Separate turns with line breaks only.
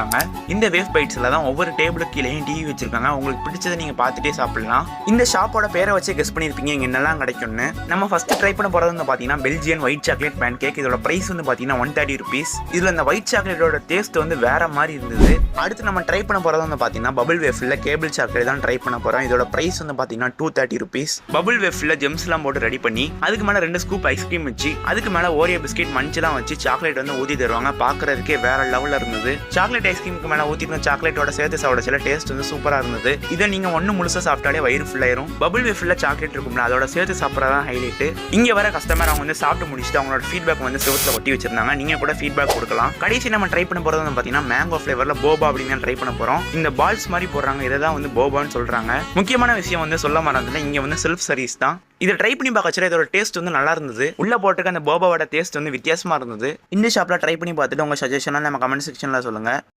இருக்காங்க. இந்த வேவ் பைட்ஸ்ல தான் ஒவ்வொரு டேபிளுக்கு கீழேயும் டிவி வச்சிருக்காங்க. உங்களுக்கு பிடிச்சதை நீங்க பார்த்துட்டே சாப்பிடலாம். இந்த ஷாப்போட பேரை வச்சு கெஸ் பண்ணிருப்பீங்க இங்க என்னெல்லாம் கிடைக்கும்னு. நம்ம ஃபர்ஸ்ட் ட்ரை பண்ண போறது வந்து பாத்தீங்கன்னா Belgian white chocolate pancake. இதோட பிரைஸ் வந்து பாத்தீங்கன்னா 130 rupees. இதுல இந்த ஒயிட் சாக்லேட்டோட டேஸ்ட் வந்து வேற மாதிரி இருந்தது. அடுத்து நம்ம ட்ரை பண்ண போறது வந்து பாத்தீங்கன்னா பபிள் வேஃபில்ல கேபிள் சாக்லேட் தான் ட்ரை பண்ண போறோம். இதோட பிரைஸ் வந்து பாத்தீங்கன்னா 230 rupees. பபிள் வேஃபில்ல ஜெம்ஸ் எல்லாம் போட்டு ரெடி பண்ணி அதுக்கு மேல 2 ஸ்கூப் ஐஸ்கிரீம் வச்சு அதுக்கு மேல ஓரியோ பிஸ்கெட் மஞ்செல்லாம் வச்சு சாக்லேட் வந்து ஊத்தி தருவாங்க. பாக்குறதுக்கே வேற லெவல்ல இருந்தது. சாக்லேட் ஐஸ்கிரீமுக்கு மேல ஊத்தின சாக்லேட்டோட சேர்த்து சாப்பிட டேஸ்ட் வந்து சூப்பரா இருந்தது. இதை நீங்க ஒண்ணு முழுசா சாப்பிட்டாலே வயிறு ஃபுல் ஆயிரும். பபிள் வேஃபில்ல சாக்லேட் இருக்கும்ல அதோட சேர்த்து சாப்பிடறதான் ஹைலைட். இங்க வர கஸ்டமர் அவங்க வந்து சாப்பிட்டு முடிச்சுட்டு அவங்களோட ஃபீட்பேக் வந்து செவுத்துல ஒட்டி வச்சிருந்தாங்க. நீங்க கூட ஃபீட்பேக் கொடுக்கலாம். கடைசி நம்ம ட்ரை பண்ண போறது வந்து பாத்தீங்கன்னா மேங்கோ ஃபிளேவர்ல போபா அப்படின்னு ட்ரை பண்ண போறோம். இந்த பால்ஸ் மாதிரி போடுறாங்க, இதை தான் வந்து போபான்னு சொல்றாங்க. முக்கியமான விஷயம் வந்து சொல்ல மறந்துட்டேன், இங்க வந்து செல்ஃப் சர்வீஸ் தான். இதை ட்ரை பண்ணி பார்க்கற இதோட டேஸ்ட் வந்து நல்லா இருந்தது. உள்ள போட்டுக்க அந்த போபாவோட டேஸ்ட் வந்து வித்தியாசமா இருந்தது. இந்த ஷாப்ல ட்ரை பண்ணி பார்த்துட்டு உங்க சஜஷனை நம்ம கமெண்ட் செக்ஷன்ல சொல்லுங்க.